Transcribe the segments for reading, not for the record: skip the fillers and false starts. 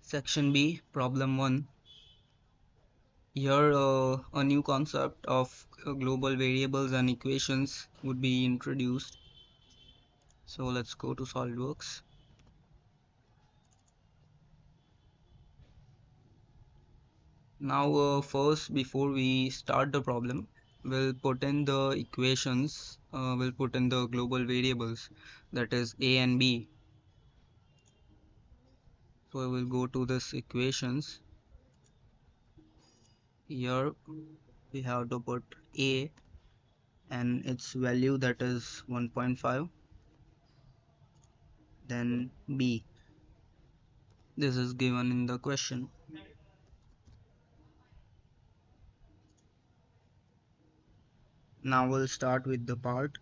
Section B, problem 1. Here, a new concept of global variables and equations would be introduced. So let's go to SolidWorks. Now, first, before we start the problem, we'll put in the equations, we'll put in the global variables, that is A and B. So I will go to this equations. Here we have to put A and its value, that is 1.5, then B. This is given in the question. Now we'll start with the part.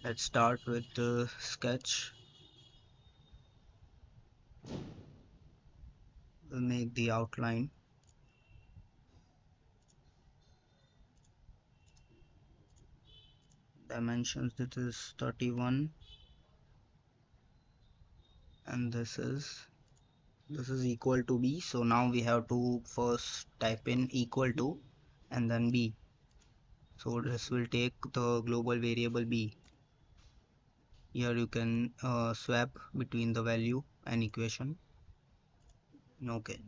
Let's start with the sketch. We'll make the outline. Dimensions, this is 31, and this is equal to B. So now we have to first type in equal to and then B. So this will take the global variable B. Here you can swap between the value and equation. Okay.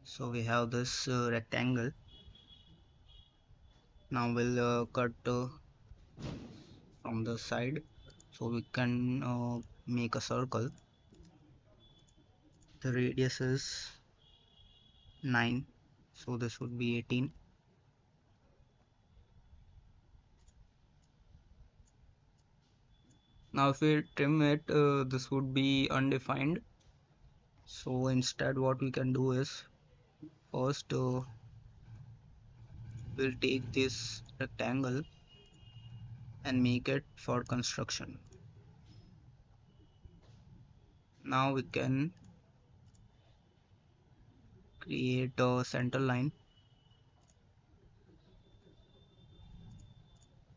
So we have this rectangle. Now we'll cut from the side, so we can make a circle. The radius is 9, so this would be 18. Now if we trim it, this would be undefined. So instead what we can do is, first we'll take this rectangle and make it for construction. Now we can create a center line,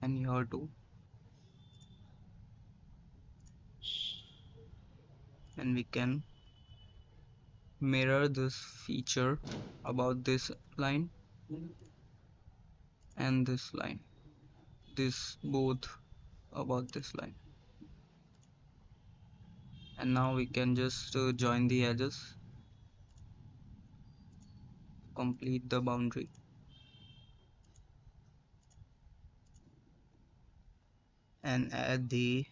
and here too, and we can mirror this feature about this line and this line, this both about this line. And now we can just join the edges, complete the boundary, and add the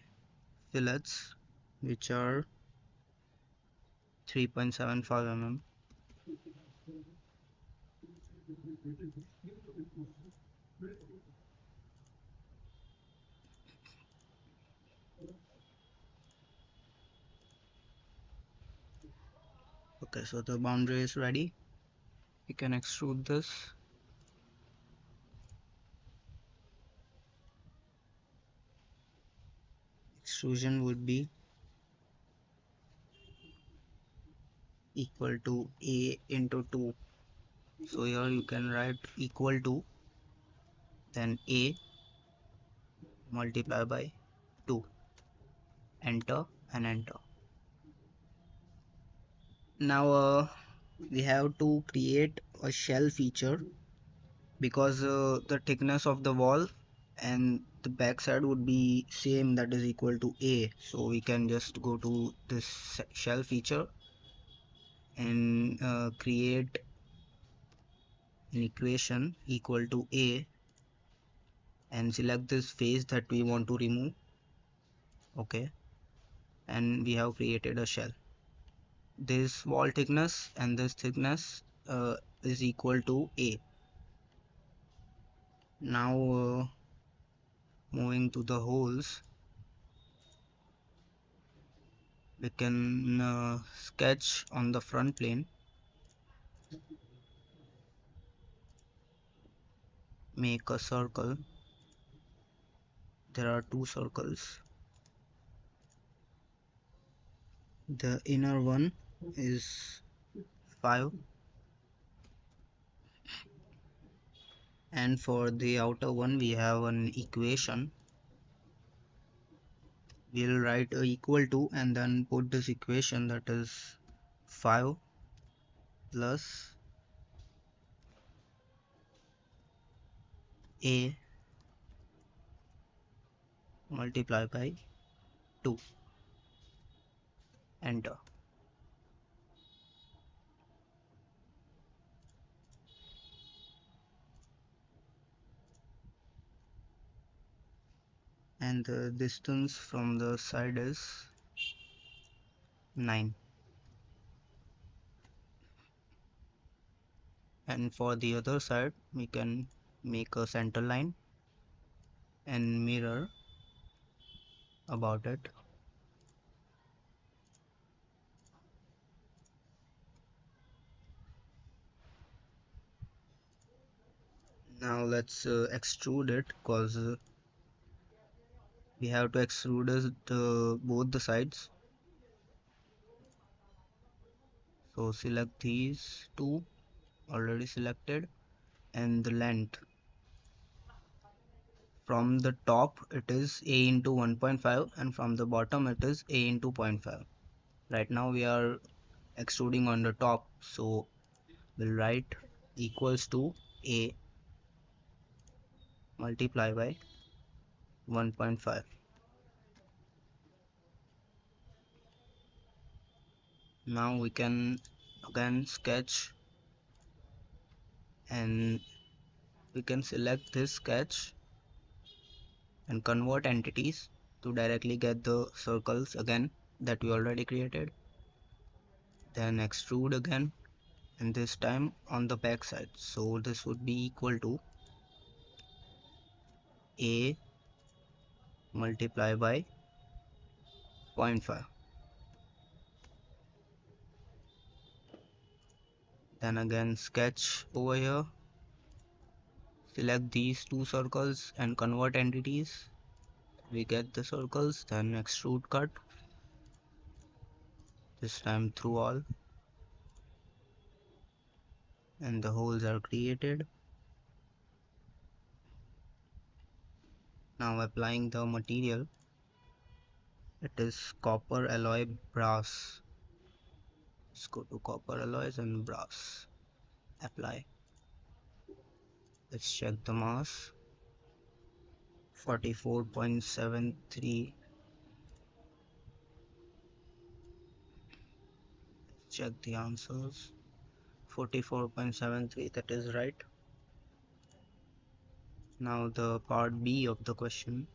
fillets, which are 3.75 mm. Okay, so the boundary is ready. We can extrude this. Extrusion would be equal to A into 2. So here you can write equal to, then A multiply by 2. Enter and enter. Now we have to create a shell feature, because the thickness of the wall and the back side would be same, that is equal to A. So we can just go to this shell feature and create an equation equal to A, and select this face that we want to remove. Okay, and we have created a shell. This wall thickness and this thickness is equal to A. Now moving to the holes, we can sketch on the front plane, make a circle. There are 2 circles. The inner one is 5, and for the outer one we have an equation. we'll write equal to and then put this equation, that is 5 plus a multiplied by 2. Enter. And the distance from the side is 9. And for the other side we can make a center line and mirror about it. Now let's extrude it, because we have to extrude both the sides. So select these two, already selected, and the length from the top it is a into 1.5 and from the bottom it is a into zero point 0.5. Right now we are extruding on the top, so we'll write equals to a multiply by 1.5. Now we can again sketch, and we can select this sketch and convert entities to directly get the circles again that we already created. Then extrude again, and this time on the back side. So this would be equal to a multiply by zero point 0.5. Then again sketch over here, select these two circles and convert entities. We get the circles, then extrude cut, this time through all, and the holes are created. Now applying the material, it is copper alloy brass. Let's go to copper alloys and brass. Apply. Let's check the mass. 44.73. Check the answers. 44.73, that is right. Now the part B of the question.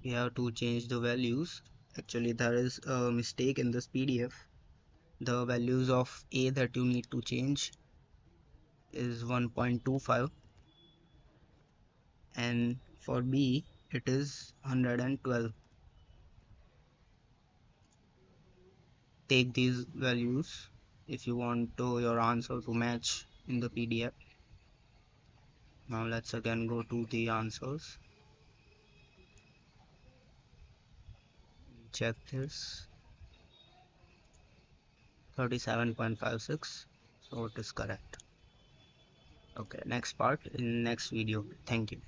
We have to change the values. Actually there is a mistake in this PDF. The values of A that you need to change is 1.25, and for B it is 112. Take these values if you want your answer to match in the PDF. Now let's again go to the answers. Check this. 37.56. So it is correct. Okay, next part in next video. Thank you.